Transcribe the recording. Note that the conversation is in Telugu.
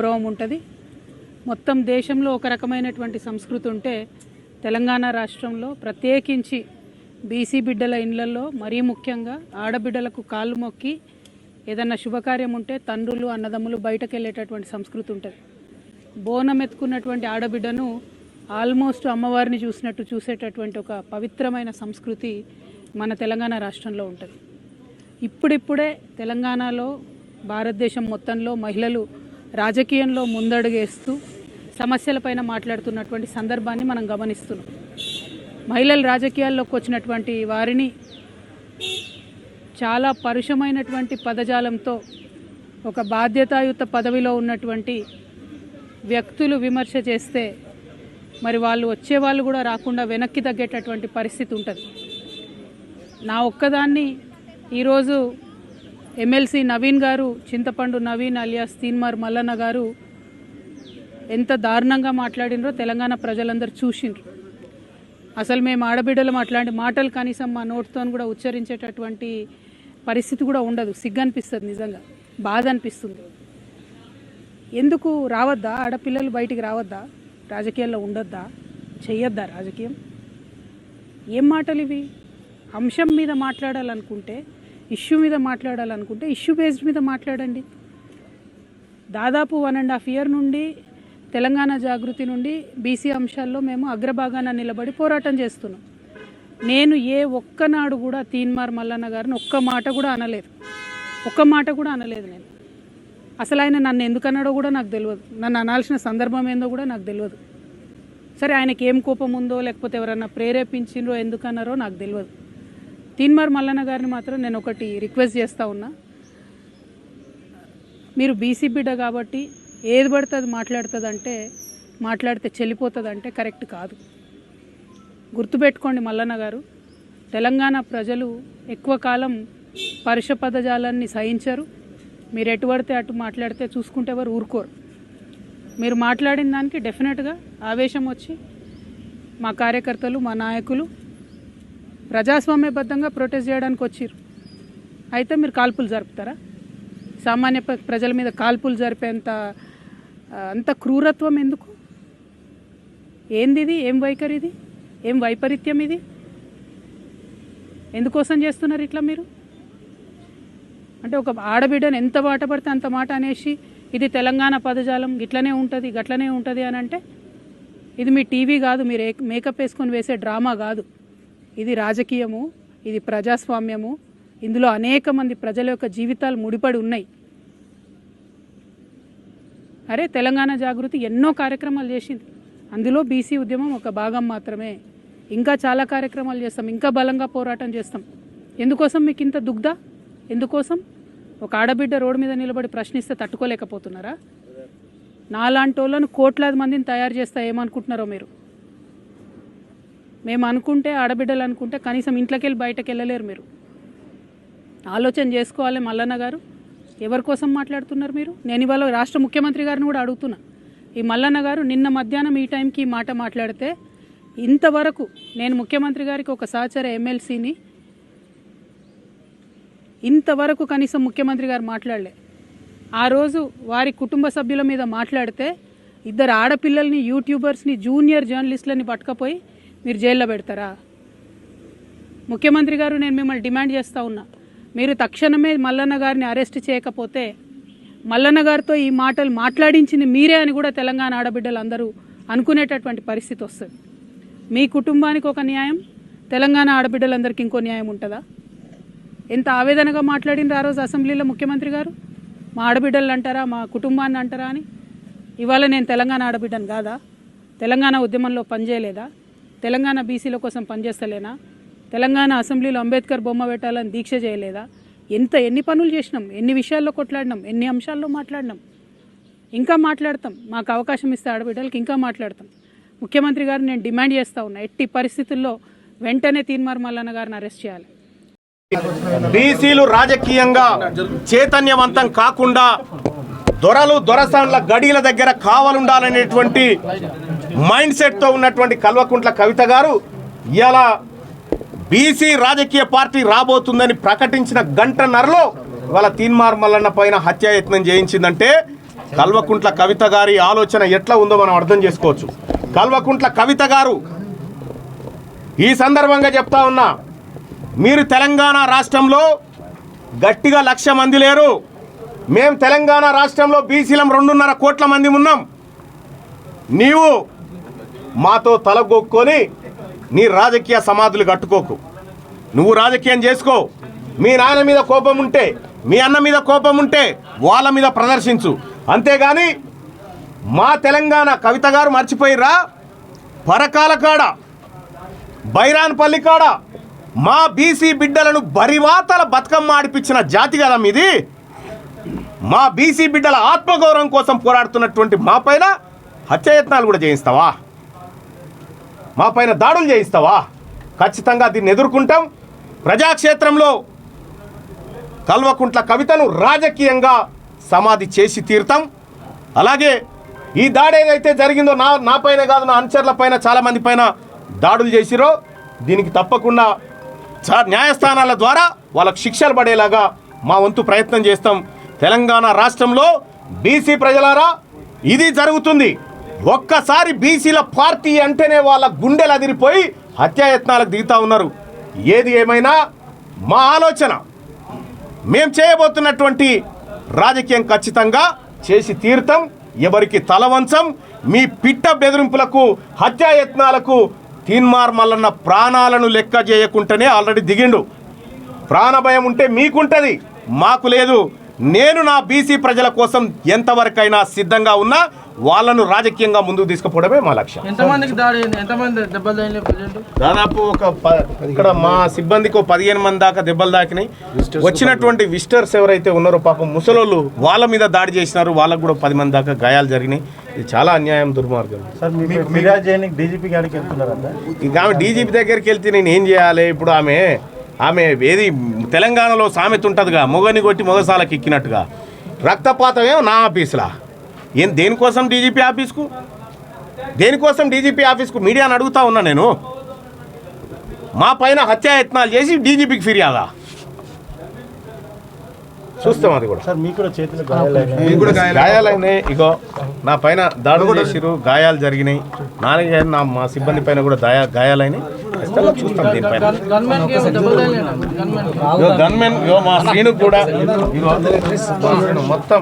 గౌరవం ఉంటుంది. మొత్తం దేశంలో ఒక రకమైనటువంటి సంస్కృతి ఉంటే తెలంగాణ రాష్ట్రంలో ప్రత్యేకించి బీసీ బిడ్డల ఇళ్లలో మరీ ముఖ్యంగా ఆడబిడ్డలకు కాళ్ళు మొక్కి ఏదన్నా శుభకార్యం ఉంటే తండ్రులు అన్నదమ్ములు బయటకు వెళ్ళేటటువంటి సంస్కృతి ఉంటుంది. బోనం ఎత్తుకున్నటువంటి ఆడబిడ్డను ఆల్మోస్ట్ అమ్మవారిని చూసినట్టు చూసేటటువంటి ఒక పవిత్రమైన సంస్కృతి మన తెలంగాణ రాష్ట్రంలో ఉంటుంది. ఇప్పుడిప్పుడే తెలంగాణలో భారతదేశం మొత్తంలో మహిళలు రాజకీయంలో ముందడుగేస్తూ సమస్యలపైన మాట్లాడుతున్నటువంటి సందర్భాన్ని మనం గమనిస్తున్నాం. మహిళలు రాజకీయాల్లోకి వచ్చినటువంటి వారిని చాలా పరుషమైనటువంటి పదజాలంతో ఒక బాధ్యతాయుత పదవిలో ఉన్నటువంటి వ్యక్తులు విమర్శ చేస్తే మరి వాళ్ళు వచ్చేవాళ్ళు కూడా రాకుండా వెనక్కి తగ్గేటటువంటి పరిస్థితి ఉంటుంది. నా ఒక్కదాన్ని ఈరోజు ఎమ్మెల్సీ నవీన్ గారు, చింతపండు నవీన్ అలియాస్ తీన్మార్ మల్లన్న గారు ఎంత దారుణంగా మాట్లాడినరో తెలంగాణ ప్రజలందరూ చూసిండ్రు. అసలు మేము ఆడబిడ్డలు అట్లాంటి మాటలు కనీసం మా నోటితో కూడా ఉచ్చరించేటటువంటి పరిస్థితి కూడా ఉండదు. సిగ్గనిపిస్తుంది, నిజంగా బాధ అనిపిస్తుంది. ఎందుకు రావద్దా ఆడపిల్లలు బయటికి రావద్దా? రాజకీయాల్లో ఉండొద్దా? చెయ్యొద్దా రాజకీయం? ఏం మాటలు ఇవి? అంశం మీద మాట్లాడాలనుకుంటే, ఇష్యూ మీద మాట్లాడాలనుకుంటే ఇష్యూ బేస్డ్ మీద మాట్లాడండి. దాదాపు 1.5 year నుండి తెలంగాణ జాగృతి నుండి బీసీ అంశాల్లో మేము అగ్రభాగాన నిలబడి పోరాటం చేస్తున్నాం. నేను ఏ ఒక్కనాడు కూడా తీన్మార్ మల్లన్న గారిని ఒక్క మాట కూడా అనలేదు. నేను అసలు ఆయన నన్ను ఎందుకు అన్నాడో కూడా నాకు తెలియదు. నన్ను అనాల్సిన సందర్భం ఏందో కూడా నాకు తెలియదు. సరే, ఆయనకి ఏం కోపం ఉందో లేకపోతే ఎవరన్నా ప్రేరేపించిండ్రో ఎందుకన్నారో నాకు తెలియదు. తీన్మార్ మల్లన్న గారిని మాత్రం నేను ఒకటి రిక్వెస్ట్ చేస్తూ ఉన్నా. మీరు బీసీ బిడ్డ కాబట్టి ఏది పడితే అది మాట్లాడితే చెల్లిపోతుందంటే కరెక్ట్ కాదు. గుర్తుపెట్టుకోండి మల్లన్న గారు, తెలంగాణ ప్రజలు ఎక్కువ కాలం పరుష పదజాలాన్ని సహించరు. మీరు ఎటు పడితే అటు మాట్లాడితే చూసుకుంటే ఎవరు ఊరుకోరు. మీరు మాట్లాడిన దానికి డెఫినెట్గా ఆవేశం వచ్చి మా కార్యకర్తలు, మా నాయకులు ప్రజాస్వామ్యబద్ధంగా ప్రొటెస్ట్ చేయడానికి వచ్చిర్రు. అయితే మీరు కాల్పులు జరుపుతారా? సామాన్య ప్రజల మీద కాల్పులు జరిపేంత అంత క్రూరత్వం ఎందుకు? ఏంది ఇది? ఏం వైఖరి ఇది? ఏం వైపరీత్యం ఇది? ఎందుకోసం చేస్తున్నారు ఇట్లా మీరు? అంటే ఒక ఆడబిడ్డను ఎంత మాట పడితే అంత మాట అనేసి ఇది తెలంగాణ పదజాలం గిట్లనే ఉంటుంది గట్లనే ఉంటుంది అని అంటే ఇది మీ టీవీ కాదు, మీరు మేకప్ వేసుకొని వేసే డ్రామా కాదు. ఇది రాజకీయము, ఇది ప్రజాస్వామ్యము. ఇందులో అనేక మంది ప్రజల యొక్క జీవితాలు ముడిపడి ఉన్నాయి. అరే, తెలంగాణ జాగృతి ఎన్నో కార్యక్రమాలు చేసింది. అందులో బీసీ ఉద్యమం ఒక భాగం మాత్రమే. ఇంకా చాలా కార్యక్రమాలు చేస్తాం, ఇంకా బలంగా పోరాటం చేస్తాం. ఎందుకోసం మీకు ఇంత దుగ్ధ? ఎందుకోసం? ఒక ఆడబిడ్డ రోడ్డు మీద నిలబడి ప్రశ్నిస్తే తట్టుకోలేకపోతున్నారా? నాలాంటి వాళ్ళను కోట్లాది మందిని తయారు చేస్తా ఏమనుకుంటున్నారో మీరు? మేము అనుకుంటే, ఆడబిడ్డలు అనుకుంటే కనీసం ఇంట్లోకి వెళ్ళి బయటకు వెళ్ళలేరు. మీరు ఆలోచన చేసుకోవాలి మల్లన్న గారు. ఎవరి కోసం మాట్లాడుతున్నారు మీరు? నేను ఇవాళ రాష్ట్ర ముఖ్యమంత్రి గారిని కూడా అడుగుతున్నా. ఈ మల్లన్న గారు నిన్న మధ్యాహ్నం ఈ టైంకి ఈ మాట మాట్లాడితే ఇంతవరకు నేను ముఖ్యమంత్రి గారికి ఒక సహచర ఎమ్మెల్సీని ఇంతవరకు కనీసం ముఖ్యమంత్రి గారు మాట్లాడలే. ఆ రోజు వారి కుటుంబ సభ్యుల మీద మాట్లాడితే 2 ఆడపిల్లల్ని, యూట్యూబర్స్ని, జూనియర్ జర్నలిస్టులని పట్టుకపోయి మీరు జైల్లో పెడతారా? ముఖ్యమంత్రి గారు, నేను మిమ్మల్ని డిమాండ్ చేస్తూ ఉన్నా, మీరు తక్షణమే మల్లన్న గారిని అరెస్ట్ చేయకపోతే మల్లన్న గారితో ఈ మాటలు మాట్లాడించింది మీరే అని కూడా తెలంగాణ ఆడబిడ్డలు అందరూ అనుకునేటటువంటి పరిస్థితి వస్తుంది. మీ కుటుంబానికి ఒక న్యాయం, తెలంగాణ ఆడబిడ్డలందరికీ ఇంకో న్యాయం ఉంటుందా? ఎంత ఆవేదనగా మాట్లాడినారు ఆ రోజు అసెంబ్లీలో ముఖ్యమంత్రి గారు. మా ఆడబిడ్డలు అంటారా, మా కుటుంబాన్ని అంటారా అని. ఇవాళ నేను తెలంగాణ ఆడబిడ్డను కాదా? తెలంగాణ ఉద్యమంలో పనిచేయలేదా? తెలంగాణ బీసీల కోసం పనిచేస్తలేనా? తెలంగాణ అసెంబ్లీలో అంబేద్కర్ బొమ్మ పెట్టాలని దీక్ష చేయలేదా? ఎన్ని పనులు చేసినాం, ఎన్ని విషయాల్లో కొట్లాడినాం, ఎన్ని అంశాల్లో మాట్లాడినాం. ఇంకా మాట్లాడతాం. మాకు అవకాశం ఇస్తే ఆడబిడ్డలకి ఇంకా మాట్లాడతాం. ముఖ్యమంత్రి గారు నేను డిమాండ్ చేస్తూ ఉన్నా, ఎట్టి పరిస్థితుల్లో వెంటనే తీన్మార్ మల్లన్న గారిని అరెస్ట్ చేయాలి. బీసీలు రాజకీయంగా చైతన్యవంతం కాకుండా దొరసాన్ల గడిల దగ్గర కావాలుండాలనేటువంటి మైండ్ సెట్తో ఉన్నటువంటి కల్వకుంట్ల కవిత గారు ఇలా బీసీ రాజకీయ పార్టీ రాబోతుందని ప్రకటించిన గంటన్నరలో వాళ్ళ తీన్మార్ మల్లన్న పైన హత్యాయత్నం చేయించిందంటే కల్వకుంట్ల కవిత గారి ఆలోచన ఎట్లా ఉందో మనం అర్థం చేసుకోవచ్చు. కల్వకుంట్ల కవిత గారు ఈ సందర్భంగా చెప్తా ఉన్నా, మీరు తెలంగాణ రాష్ట్రంలో గట్టిగా 1,00,000 మంది లేరు. మేము తెలంగాణ రాష్ట్రంలో బీసీలం 2.5 కోట్ల మంది ఉన్నాం. నీవు మాతో తలగొక్కొని నీ రాజకీయ సమాధులు కట్టుకోకు. నువ్వు రాజకీయం చేసుకో. మీ నాయన మీద కోపం ఉంటే, మీ అన్న మీద కోపం ఉంటే వాళ్ళ మీద ప్రదర్శించు. అంతేగాని మా తెలంగాణ కవిత గారు మర్చిపోయిర్రా? పరకాల కాడ, బైరాన్పల్లి కాడ మా బీసీ బిడ్డలను బరివాతల బతుకమ్మ ఆడిపించిన జాతి కదా మీది. మా బీసీ బిడ్డల ఆత్మగౌరవం కోసం పోరాడుతున్నటువంటి మా పైన హత్యాయత్నాలు కూడా చేయిస్తావా? మా పైన దాడులు చేయిస్తావా? ఖచ్చితంగా దీన్ని ఎదుర్కొంటాం. ప్రజాక్షేత్రంలో కల్వకుంట్ల కవితను రాజకీయంగా సమాధి చేసి తీరుతాం. అలాగే ఈ దాడి ఏదైతే జరిగిందో నా పైన కాదు, నా అనుచరుల పైన, చాలామంది పైన దాడులు చేసిరో దీనికి తప్పకుండా న్యాయస్థానాల ద్వారా వాళ్ళకు శిక్షలు పడేలాగా మా వంతు ప్రయత్నం చేస్తాం. తెలంగాణ రాష్ట్రంలో బీసీ ప్రజలారా ఇది జరుగుతుంది. ఒక్కసారి బీసీల పార్టీ అంటేనే వాళ్ళ గుండెలు అదిరిపోయి హత్యాయత్నాలకు దిగుతూ ఉన్నారు. ఏది ఏమైనా మా ఆలోచన, మేం చేయబోతున్నటువంటి రాజకీయం ఖచ్చితంగా చేసి తీరుతాం. ఎవరికి తలవంచం. మీ పిట్ట బెదిరింపులకు, హత్యాయత్నాలకు తీన్మార్ మల్లన్న ప్రాణాలను లెక్క చేయకుండానే ఆల్రెడీ దిగిండు. ప్రాణభయం ఉంటే మీకుంటుంది, మాకు లేదు. నేను నా బీసీ ప్రజల కోసం ఎంతవరకైనా సిద్ధంగా ఉన్నా. వాళ్ళను రాజకీయంగా ముందుకు తీసుకుపోవడమే మా లక్ష్యం. దాదాపు ఇక్కడ మా సిబ్బందికి 15 మంది దాకా దెబ్బలు తాకినాయి. వచ్చినటువంటి విజిటర్స్ ఎవరైతే ఉన్నారో పాపం ముసలోళ్ళు, వాళ్ళ మీద దాడి చేసినారు. వాళ్ళకు కూడా 10 మంది దాకా గాయాలు జరిగినాయి. ఇది చాలా అన్యాయం, దుర్మార్గం. ఇంకా ఆమె డీజీపీ దగ్గరికి వెళ్తే నేను ఏం చేయాలి? ఇప్పుడు ఆమె ఏది తెలంగాణలో సామెత ఉంటుందిగా, మొగని కొట్టి మొగసాలకు ఎక్కినట్టుగా. రక్తపాతం ఏమో నా ఆఫీసులా? దేనికోసం డీజీపీ ఆఫీస్కు? దేనికోసం డీజీపీ ఆఫీస్కు మీడియాని అడుగుతా ఉన్నా నేను. మా పైన హత్యాయత్నాలు చేసి డీజీపీకి ఫిర్యాదా? చూస్తాం అది కూడా. సార్ మీకు కూడా చేతులు గాయాలైనాయి. ఇగో నా పైన దాడులు చేసిరు, గాయాలు జరిగినాయి. మా సిబ్బంది పైన కూడా గాయాలైనాయి. చూస్తాం దీనిపైన. గన్మెన్ మా శ్రీను కూడా మొత్తం